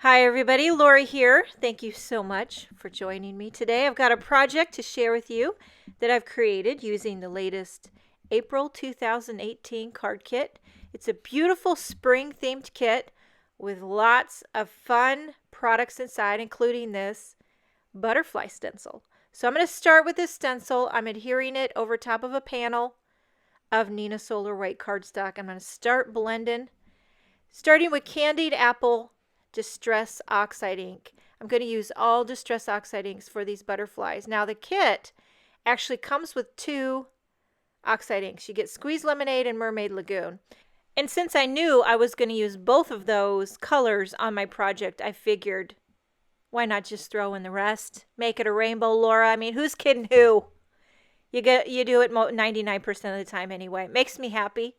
Hi everybody, Lori here. Thank you so much for joining me today. I've got a project to share with you that I've created using the latest April 2018 card kit. It's a beautiful spring themed kit with lots of fun products inside, including this butterfly stencil. So I'm going to start with this stencil. I'm adhering it over top of a panel of Nina Solar White cardstock. I'm going to start blending, starting with Candied Apple Distress Oxide ink. I'm going to use all Distress Oxide inks for these butterflies. Now the kit actually comes with two oxide inks. You get Squeeze Lemonade and Mermaid Lagoon. And since I knew I was going to use both of those colors on my project, I figured, why not just throw in the rest? Make it a rainbow, Laura. I mean, who's kidding who? You do it 99% of the time anyway. It makes me happy.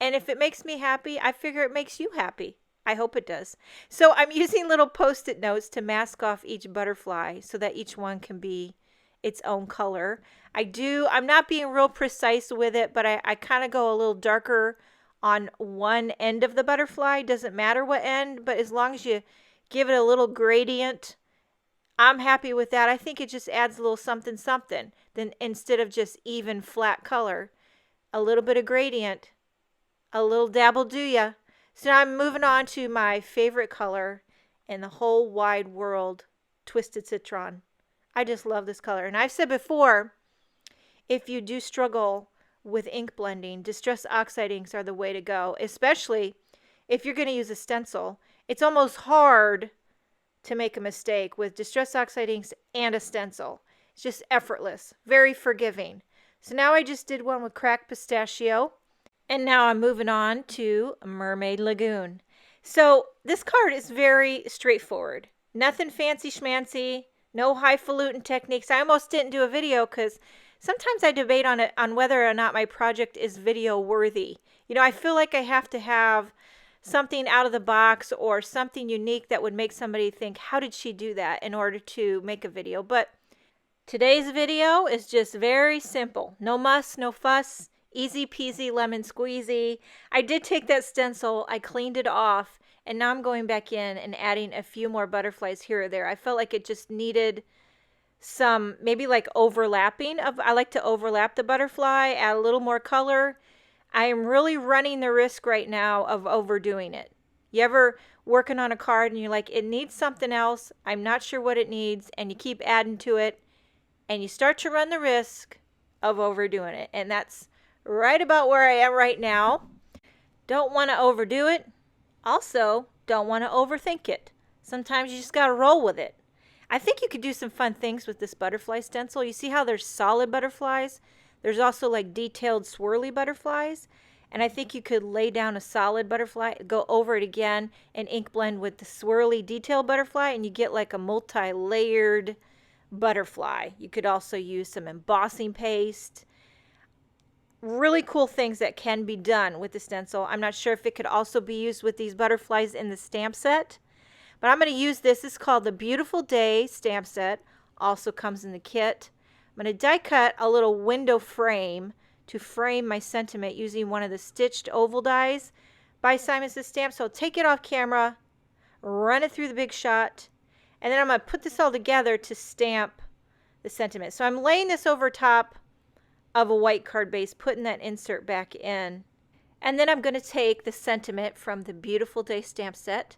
And if it makes me happy, I figure it makes you happy. I hope it does. So I'm using little post-it notes to mask off each butterfly so that each one can be its own color. I'm not being real precise with it, but I kind of go a little darker on one end of the butterfly. Doesn't matter what end, but as long as you give it a little gradient, I'm happy with that. I think it just adds a little something something. Then instead of just even flat color, a little bit of gradient, a little dabble do ya. So now I'm moving on to my favorite color in the whole wide world, Twisted Citron. I just love this color. And I've said before, if you do struggle with ink blending, Distress Oxide inks are the way to go, especially if you're going to use a stencil. It's almost hard to make a mistake with Distress Oxide inks and a stencil. It's just effortless, very forgiving. So now I just did one with Cracked Pistachio. And now I'm moving on to Mermaid Lagoon. So this card is very straightforward. Nothing fancy schmancy, no highfalutin techniques. I almost didn't do a video because sometimes I debate on whether or not my project is video worthy. You know, I feel like I have to have something out of the box or something unique that would make somebody think, how did she do that, in order to make a video. But today's video is just very simple. No muss, no fuss. Easy peasy lemon squeezy. I did take that stencil, I cleaned it off, and now I'm going back in and adding a few more butterflies here or there. I felt like it just needed some, maybe like overlapping of, I like to overlap the butterfly, add a little more color. I am really running the risk right now of overdoing it. You ever working on a card and you're like, it needs something else, I'm not sure what it needs, and you keep adding to it, and you start to run the risk of overdoing it. And that's right about where I am right now. Don't want to overdo it. Also, don't want to overthink it. Sometimes you just got to roll with it. I think you could do some fun things with this butterfly stencil. You see how there's solid butterflies? There's also like detailed swirly butterflies. And I think you could lay down a solid butterfly, go over it again, and ink blend with the swirly detailed butterfly, and you get like a multi-layered butterfly. You could also use some embossing paste. Really cool things that can be done with the stencil. I'm not sure if it could also be used with these butterflies in the stamp set, but I'm going to use this. It's called the Beautiful Day stamp set. Also comes in the kit. I'm going to die cut a little window frame to frame my sentiment using one of the stitched oval dies by Simon Says Stamp. So I'll take it off camera, run it through the Big Shot, and then I'm going to put this all together to stamp the sentiment. So I'm laying this over top of a white card base, putting that insert back in. And then I'm going to take the sentiment from the Beautiful Day stamp set,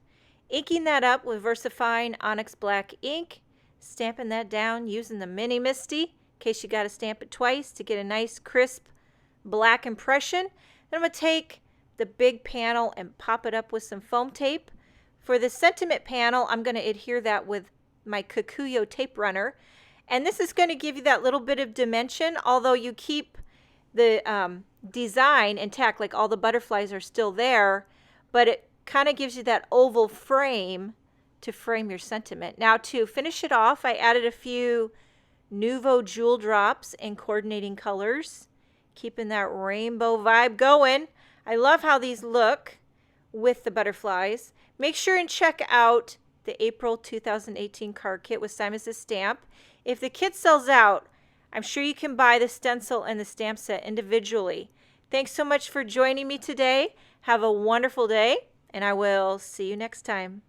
inking that up with VersaFine Onyx Black ink, stamping that down using the Mini Misty, in case you got to stamp it twice to get a nice crisp black impression. Then I'm going to take the big panel and pop it up with some foam tape. For the sentiment panel, I'm going to adhere that with my Kikuyo tape runner. And this is going to give you that little bit of dimension, although you keep the design intact, like all the butterflies are still there, but it kind of gives you that oval frame to frame your sentiment. Now to finish it off, I added a few Nouveau Jewel drops in coordinating colors, keeping that rainbow vibe going. I love how these look with the butterflies. Make sure and check out the April 2018 card kit with Simon Says Stamp. If the kit sells out, I'm sure you can buy the stencil and the stamp set individually. Thanks so much for joining me today. Have a wonderful day, and I will see you next time.